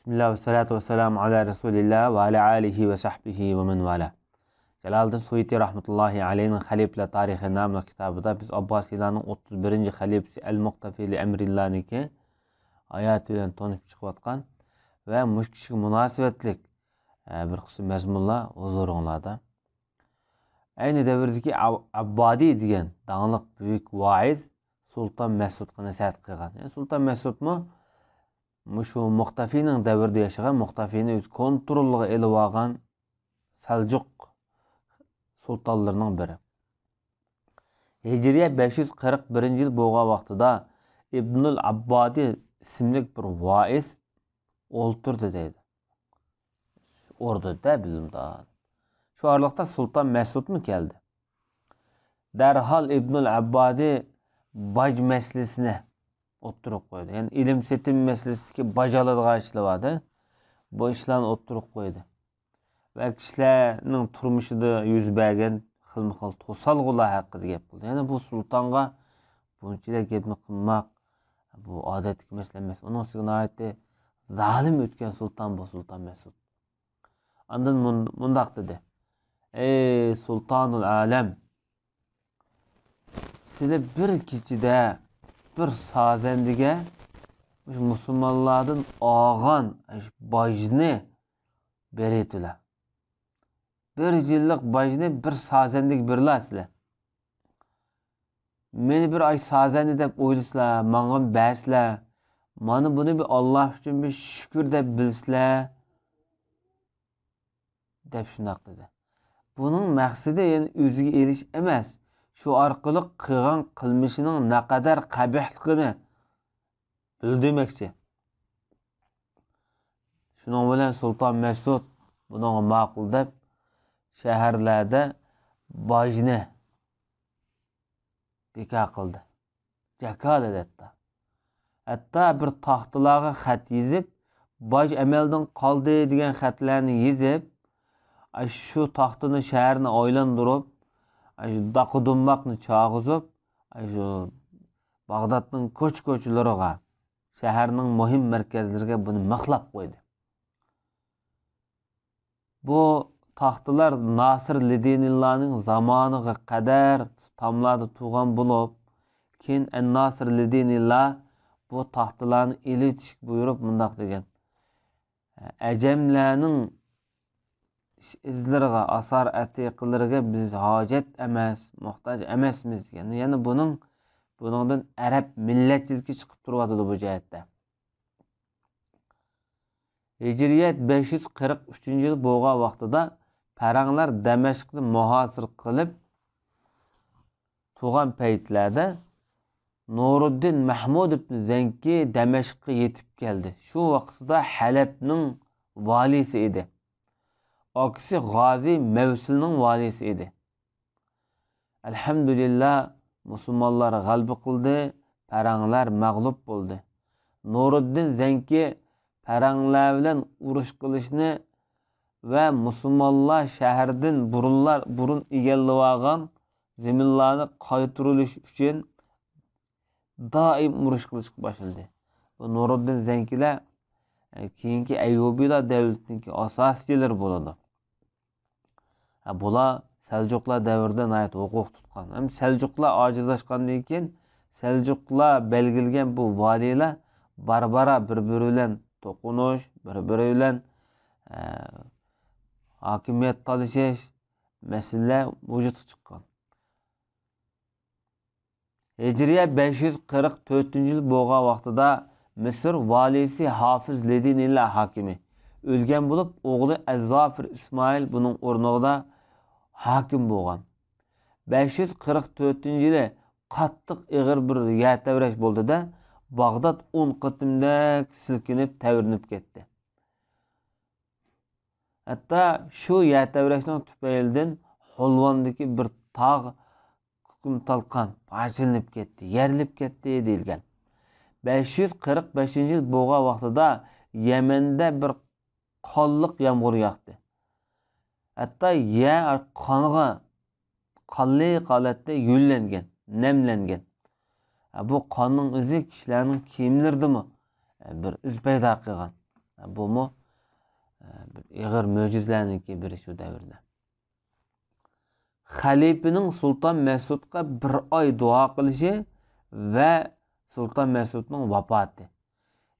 Bismillah ve salatu ve selamu ala Resulillah ve ala alihi ve sahbihi ve men vala. Celaleddin Suyuti rahmetullahi aleyhinin Halifler Tarihi namlı kitabıda biz Abbasilarning 31. halifasi El-Muqtafi li Emrillah'niki ayat bilen tanıp çıkıvatkan ve müşkişik münasebetlik bir kısım mezmunlar huzurunlarda. Aynı devirdeki Abbadi degan dağınlık büyük vaiz Sultan Mesud'a nasihat qilgan. Sultan Mesud mu? Şu Muqtafi'nin devirde yaşayan, Muqtafi'ni öz kontrolüge elip algan Seljuk sultanlarının biri. Hicriye 541 yıl boğan vaxtıda İbnül Abbadi isimlik bir vaiz olturdu deydi. Orada da bilim daha. Şu aralıkta Sultan Mesud mu geldi? Derhal İbnül Abbadi bac meselesine oturup koydu. Yani ilim setim meselesi ki bacalığa işlevadi. Bu işlerini oturup koydu. Ve kişilerin turmuşu da yüz bergen xilmi-xil tosalgılar hakkında gep buldu. Yani bu sultanga bunçiler gepni qilmak bu adetlik mesele emas. Onun üstüne ayette zalim ötken sultan bu Sultan Mesud. Andan mundaq dedi. Ey Sultanul Alem, sizler bir keçide bir sazendige Müslümanlardan ağan bajni beretiler. Bir yıllık bajni bir sazendik birla sizler. Meni bir ay sazendi dep oylusizlar, manga bersizlar. Mana bunu bir Allah için bir şükür dep bilsizlar. Dep şundaq dedi. Bunun maksidi yani özüge eriş emas. Şu arkalık kılgan kılmışının ne kadar kabihligini bildirmekçi. Şunun bilen Sultan Mesud bunun maqul dep şehirlerde bajni beka qildi. Jakal etti. Hatta bir taxtılağa xat yezip baj emelden qaldı degan xatlarni yezip şu taxtını şehrini aylandırıp şu daqıdunmaqni çağızıp şu Bağdat'ın koç-koçlariga şehirning muhim merkezleriga bunu maqlab qo'ydi. Bu taxtılar Nasir Lidinillah'ning zamoniga qadar tamladi tuğan bulup keyin En-Nasir Lidinillah bu taxtılarni elitish buyurup mundaq degan. Ajamlarning izlariga, asar atiqlariga biz hojat emas, muhtoj emasmiz degan. Yani buningdan Arab millatchilikka chiqib turibdi bu jihatda. Hicriyet 543 yıl boğan vaqtida Paranglar Damashqni muhosir qilib turgan paytlarda Nuruddin Mahmud ibn Zanki Damashqqa yetib keldi. Şu vaqtida Halepning valisi edi. Akisi G'azi Mevsilning valisi edi. Elhamdülillah Müslümanlar g'alaba qildi, Paranglar mag'lub bo'ldi. Nuruddin Zanki Paranglar bilan urush qilishni ve Müslümanlar şehirden burun egallab olgan zeminlarni qaytirilish uchun doim urush qilishga boshladi. Bu Nuruddin Zankilar keyingi Ayyubiylar davlatiniki asoschilar bo'ladi. Bular Selçuklar davrida nayat huquq tutgan. Hem Selçuklar ojizlashgandan keyin Selçuklar belgilgan bu valilar barbara bir-biri bilan to'qinish, bir-biri bilan hakimiyet talashish mesele vücuda çıkan. Hicriye 544 yıl boğan vaxtıda Mısır valisi Hafız Lidinillah hakimi ölgen bulup oğlu Ez-Zafir İsmail bunun ornağında hakim boğan. 544 yılı qattiq ig'ir bir yatavrash bo'ldi da Bağdat 10 qatımda silkinip tevrinip ketdi. Hatta şu yatavrashning tufaylidan Holvondagi bir tog' talqon parchalanib ketdi, yerilib ketdi deyilgan. 545 yil bo'lgan vaqtida Yemende bir qonliq yomg'ir yog'di. Hatta yer qonli holatda yo'llangan, nemlangan. Bu qonning izi kishilarning kiyimlaridimi bir iz paydo qilgan. Bu mu ig'ir mo'jizalarniki biri shu davrda. Xalifaning Sulton Mas'udga bir oy duo qilishi va Sulton Mas'udning vafoti.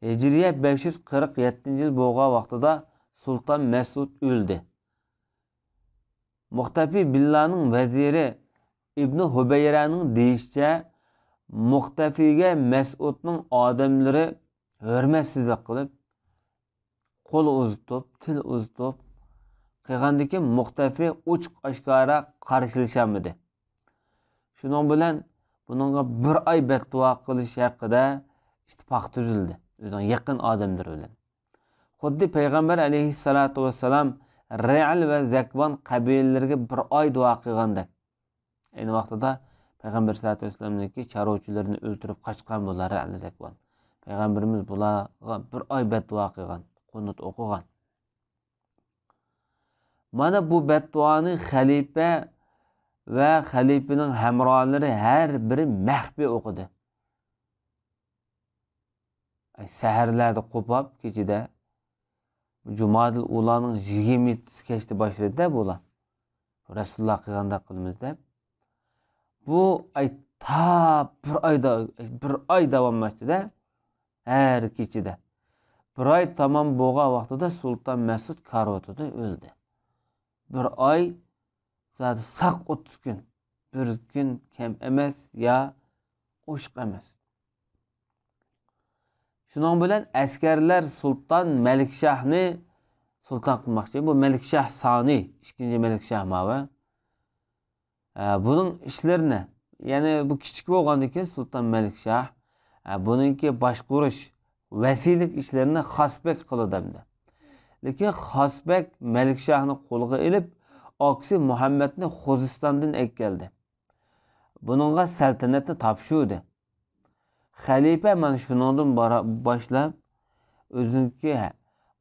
Hijriya 547-yil bo'lgan vaqtida Sulton Mas'ud o'ldi. Muqtafi Billaning vaziri Ibn Hubayraning deyishicha, Muqtafiga Mas'udning odamlari hurmatsizlik qilib, qo'l uzitib, til uzitib qilgandiki, Muqtafi ochiq oshkora qarshilashamidi. Shuning bilan buningga bir oy beddua qilish haqida ittifoq tuzildi. O'zining yaqin odamlari bilan. Xuddi payg'ambar alayhissalatu vassalam Re'al va Zakvan qabilalariga bir oy duo qilgandek. Ayni vaqtida payg'ambar sallallohu alayhi vasallamniki chorvachilarni o'ldirib qochgan bular Re'al va Zakvan. Payg'ambarimiz bularga bir oy beddua qilgan, qunut o'qigan. Mana bu bedduani xalifa va xalifaning hamrohlari har biri maxfiy o'qidi. Saharlarda qo'pab kechida Jumadil ularning 20 kechda boshladi bular. Rasululloh qilganda qilamiz deb. Bu bir oy davomlashdi-da, har kechida. Bir oy tamom bo'lgan vaqtida Sulton Mas'ud karotida o'ldi. Bir oy zaten saq 30 kun. Bir kun kam emas ya o'shiq emas. Shuning bilan askarlar Sulton Malikshahni sulton qilmoqchi. Bu Malikshah Sani, ikkinchi Malikshah mava. Buning ishlarini, ya'ni bu kichik bo'lgandan keyin Sulton Malikshah buningki boshqarish, vasiylik ishlarini Xosbek qiladi. Lekin Xosbek Malikshahni qo'lga olib, oqsi Muhammadni Xuzistondan keldi. Buningga saltanatni topshirdi. Xalifa mana shundan boshlab o'ziniki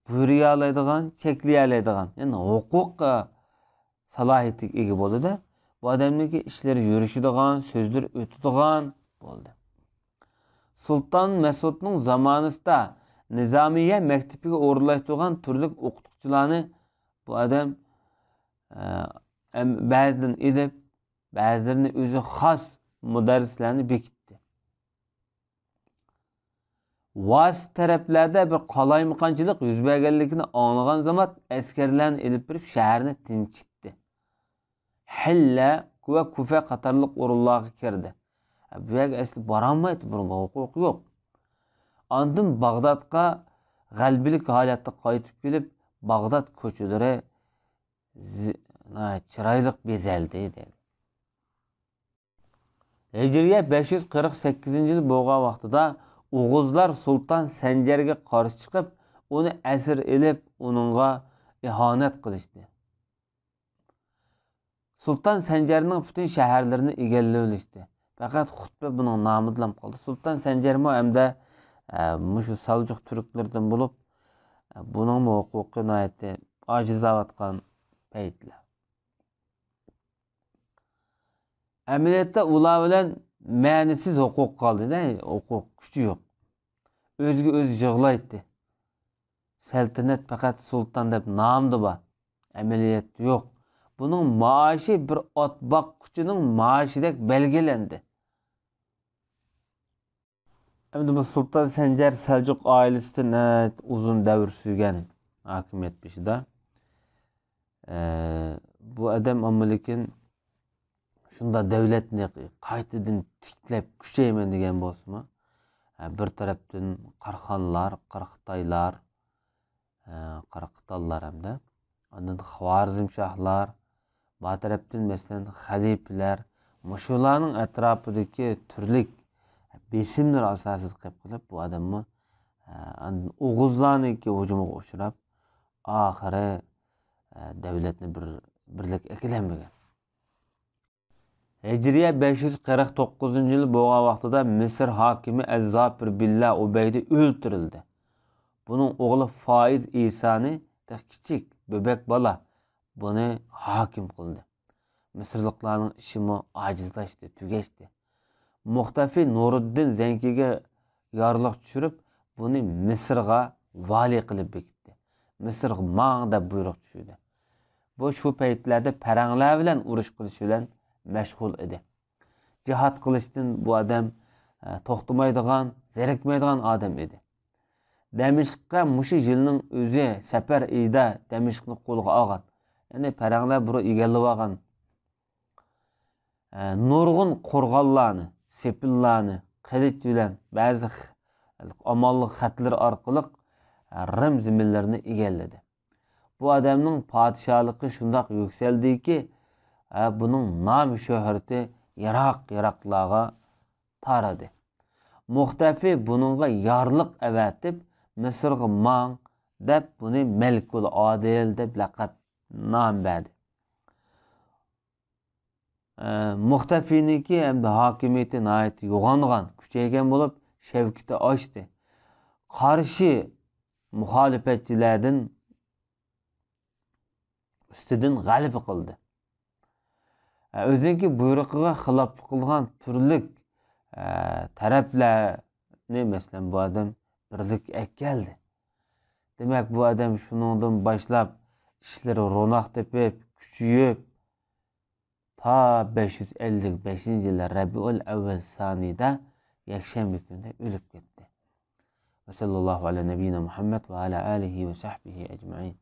buyruq oladigan, cheklay oladigan, ya'ni huquq salohiyatiga ega bo'ldi-da. Bu odamniki ishlari yurishadigan, so'zlar o'tadigan bo'ldi. Sulton Mas'udning zamonasida Nizamiya maktabiga o'rnashtirgan turli o'qituvchilarni bu odam ba'zidan edib, ba'zilarini o'zi xos mudarrislarni bekitdi. Vas taraflarda bir qalaymaqonchilik yuz berganligini anglagan zaman askarlarni elib berib shaharni tinchitdi. Hilla va Kufa qatorliq o'rinlarga kirdi. Bu yerga asli borolmaydi, bunga huquq yo'q. Ondan Bag'dodga g'albilik holatda qaytib kelib, Bag'dod ko'chalari chiroyli bezaldi dedi. Hijriya 548-yil bo'lgan vaqtida Oğuzlar Sultan Sanjarga qarshi chiqib, uni asir elib, uningga ihanat qilishdi. Sultan Sanjarning butun shaharlarini egallab olishdi. Faqat xutba buning nomidan qoldi. Sultan Sanjar mo hamda mushu Saljuq turklardan bo'lib, buning huquqini aytdi, ojizlayotgan paytlar. Amaliyotda ular bilan ma'nisiz huquq qoldi-da, huquq kuchi yo'q. O'ziga o'zi yig'laydi. Saltanat faqat sulton deb nomda bor. Amaliyot yo'q. Buning maoshi bir ot boqquchining maoshidek belgilandi. Endi bu Sulton Sanjar Saljuq oilasidan uzun davr sürgan hokimiyat beshida. Bu adam amalikin shunda davlatni qaytadan tiklab kuchayman degan bo'lsa-mi, bir tarafdan Qarxonlar, Qirg'izlar, Qirg'izlar hamda ondan Xorazmshohlar, bu tarafdan masalan xalifalar, mushularning atrofidagi turli besimlar asosida qilib bu odamni O'g'uzlarniki hujumiga uchrab, oxiri davlatni birlik ekilanmagan. Hijriya 549-yil bo'lgan vaqtida Misr hokimi Az-Zafir Billah Ubaydi o'ldirildi. Buning o'g'li Foiz Isoni kichik bebek bola buni hokim qildi. Misrliklarning ishimi ojizlashdi, tugashdi. Muqtafi Nuriddin Zankiga yorliq tushirib, buni Misrga vali qilib bekitdi. Misrga mang deb buyruq tushirdi. Bu şu paytlarda paranglar bilan urush qilish bilan mashg'ul edi. Jihad qilishdan bu odam to'xtamaydigan, zerikmaydigan odam edi. Damashqqa mushu yilning o'zi safar ida Damashqni qo'lga olgan. Ya'ni paranglar buni egallab olgan. Nurg'un qo'rg'onlarni, sepillarni qilich bilan ba'zi amallik xatlar orqali Rim ziminlarini egalladi. Bu adamning podshohligi shundoq yukseldiki, buning nom shuhrati Iroq-Iroqlarga taradi. Muxtafi buningga yorliq avatib Misrga mang deb buni Malikul Adil deb laqab nom berdi. Muxtafiniki hamda hokimiyati nihoyat yo'g'ongan, kuchaygan bo'lib, shavkati oshdi. Qarshi muxolifatchilardan ustidan g'alaba qildi. O'ziniki buyrug'iga xilof qilgan turli taraflarni masalan bu odam birlik keldi. Demak bu odam shuningdan boshlab ishlari ro'noq tepib, kuchayib ta 555-yil Rabiul Avval sonida yakshanba kunida o'lib ketdi. Ve sallallahu ala nebiyina Muhammed ve ala alihi ve sahbihi ecmaîn.